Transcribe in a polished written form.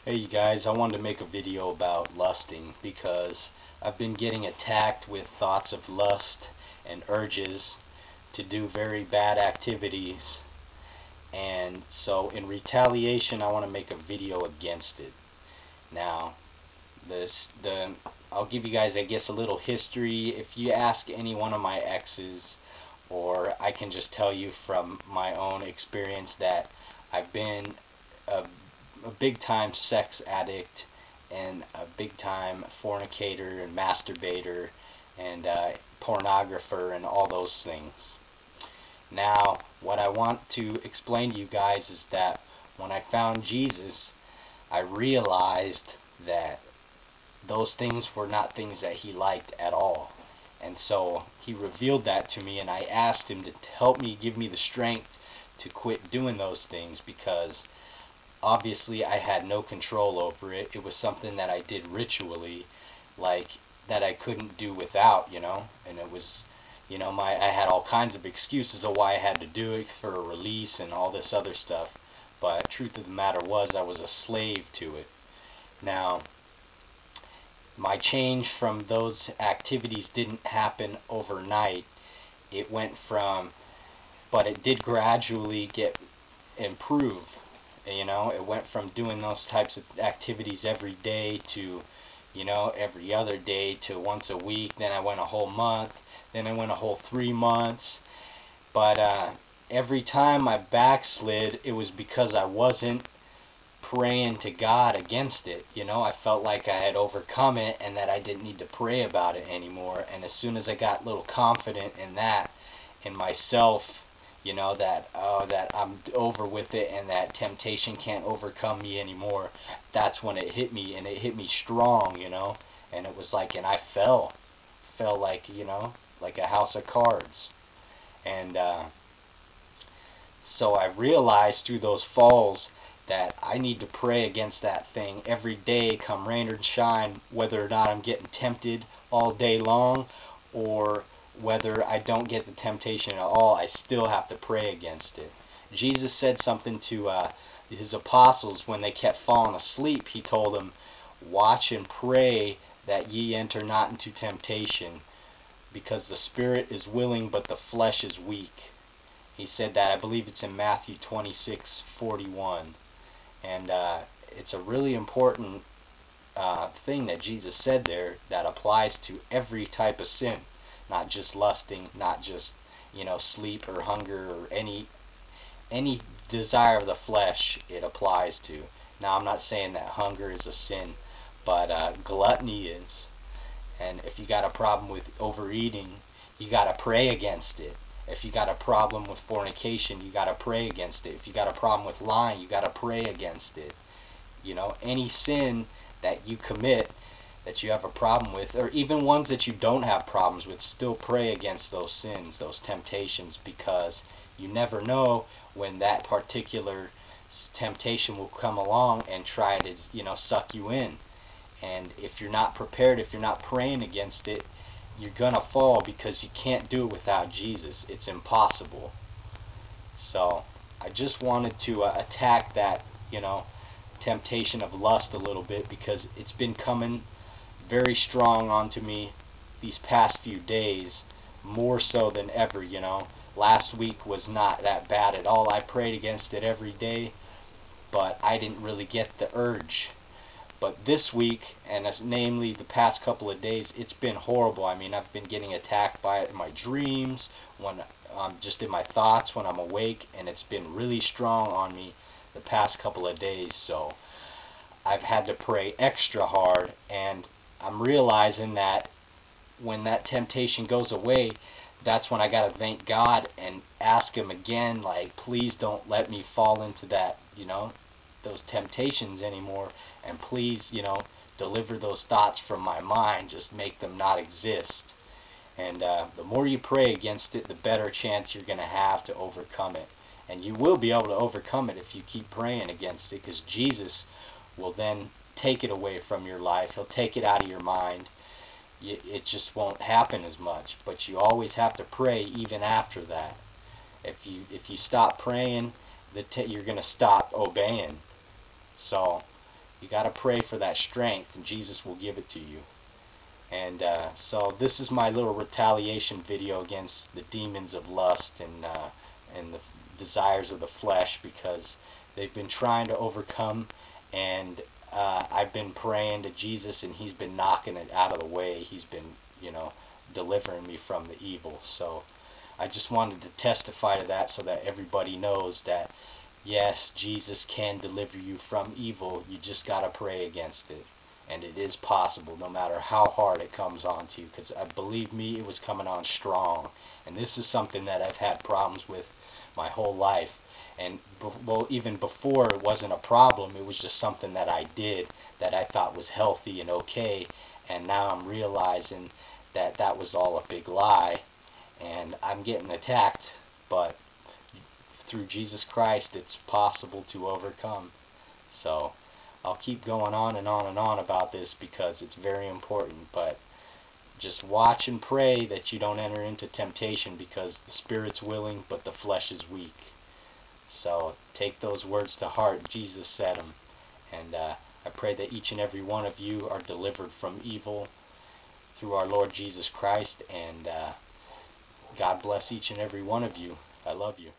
Hey you guys, I wanted to make a video about lusting because I've been getting attacked with thoughts of lust and urges to do very bad activities, and so in retaliation I want to make a video against it. Now, I'll give you guys, I guess, a little history. If you ask any one of my exes, or I can just tell you from my own experience that I've been a big time sex addict and a big time fornicator and masturbator and pornographer and all those things. Now, what I want to explain to you guys is that when I found Jesus, I realized that those things were not things that he liked at all. And so he revealed that to me, and I asked him to help me, give me the strength to quit doing those things, because obviously I had no control over it. It was something that I did ritually, like that I couldn't do without, and it was, I had all kinds of excuses of why I had to do it, for a release and all this other stuff, but truth of the matter was I was a slave to it. Now, my change from those activities didn't happen overnight. It went from, but it did gradually improve. It went from doing those types of activities every day to, every other day, to once a week. Then I went a whole month. Then I went a whole 3 months. But every time I backslid, it was because I wasn't praying to God against it. I felt like I had overcome it and that I didn't need to pray about it anymore. And as soon as I got a little confident in that, in myself, that I'm over with it and that temptation can't overcome me anymore, that's when it hit me, and it hit me strong, and it was like, and I fell like, like a house of cards. And so I realized through those falls that I need to pray against that thing every day, come rain or shine, whether or not I'm getting tempted all day long, or whether I don't get the temptation at all. I still have to pray against it. Jesus said something to his apostles when they kept falling asleep. He told them, watch and pray that ye enter not into temptation, because the spirit is willing but the flesh is weak. He said that, I believe it's in Matthew 26:41. And it's a really important thing that Jesus said there, that applies to every type of sin, not just lusting, not just sleep or hunger or any desire of the flesh. It applies to. Now, I'm not saying that hunger is a sin, but gluttony is. And if you got a problem with overeating, you got to pray against it. If you got a problem with fornication, you got to pray against it. If you got a problem with lying, you got to pray against it. Any sin that you commit that you have a problem with, or even ones that you don't have problems with, still pray against those sins, those temptations, because you never know when that particular temptation will come along and try to, suck you in. And if you're not prepared, if you're not praying against it, you're gonna fall, because you can't do it without Jesus. It's impossible. So I just wanted to attack that, temptation of lust a little bit, because it's been coming very strong onto me these past few days, more so than ever. Last week was not that bad at all. I prayed against it every day, but I didn't really get the urge. But this week, and namely the past couple of days, it's been horrible. I mean, I've been getting attacked by it in my dreams, when just in my thoughts when I'm awake, and it's been really strong on me the past couple of days. So I've had to pray extra hard, and I'm realizing that when that temptation goes away, that's when I got to thank God and ask Him again, like, please don't let me fall into that, those temptations anymore, and please, deliver those thoughts from my mind, just make them not exist. And the more you pray against it, the better chance you're going to have to overcome it. And you will be able to overcome it if you keep praying against it, because Jesus will then take it away from your life. He'll take it out of your mind. It just won't happen as much. But you always have to pray even after that. If you stop praying, you're going to stop obeying. So You got to pray for that strength, and Jesus will give it to you. And so this is my little retaliation video against the demons of lust and the desires of the flesh, because they've been trying to overcome, and I've been praying to Jesus, and He's been knocking it out of the way. He's been, delivering me from the evil. So I just wanted to testify to that, so that everybody knows that yes, Jesus can deliver you from evil. You just got to pray against it. And it is possible, no matter how hard it comes on to you. Because believe me, it was coming on strong. And this is something that I've had problems with my whole life. And well, even before it wasn't a problem, it was just something that I did that I thought was healthy and okay. And now I'm realizing that that was all a big lie. And I'm getting attacked, but through Jesus Christ, it's possible to overcome. So I'll keep going on and on and on about this, because it's very important. But just watch and pray that you don't enter into temptation, because the spirit's willing but the flesh is weak. So take those words to heart. Jesus said them. And I pray that each and every one of you are delivered from evil through our Lord Jesus Christ. And God bless each and every one of you. I love you.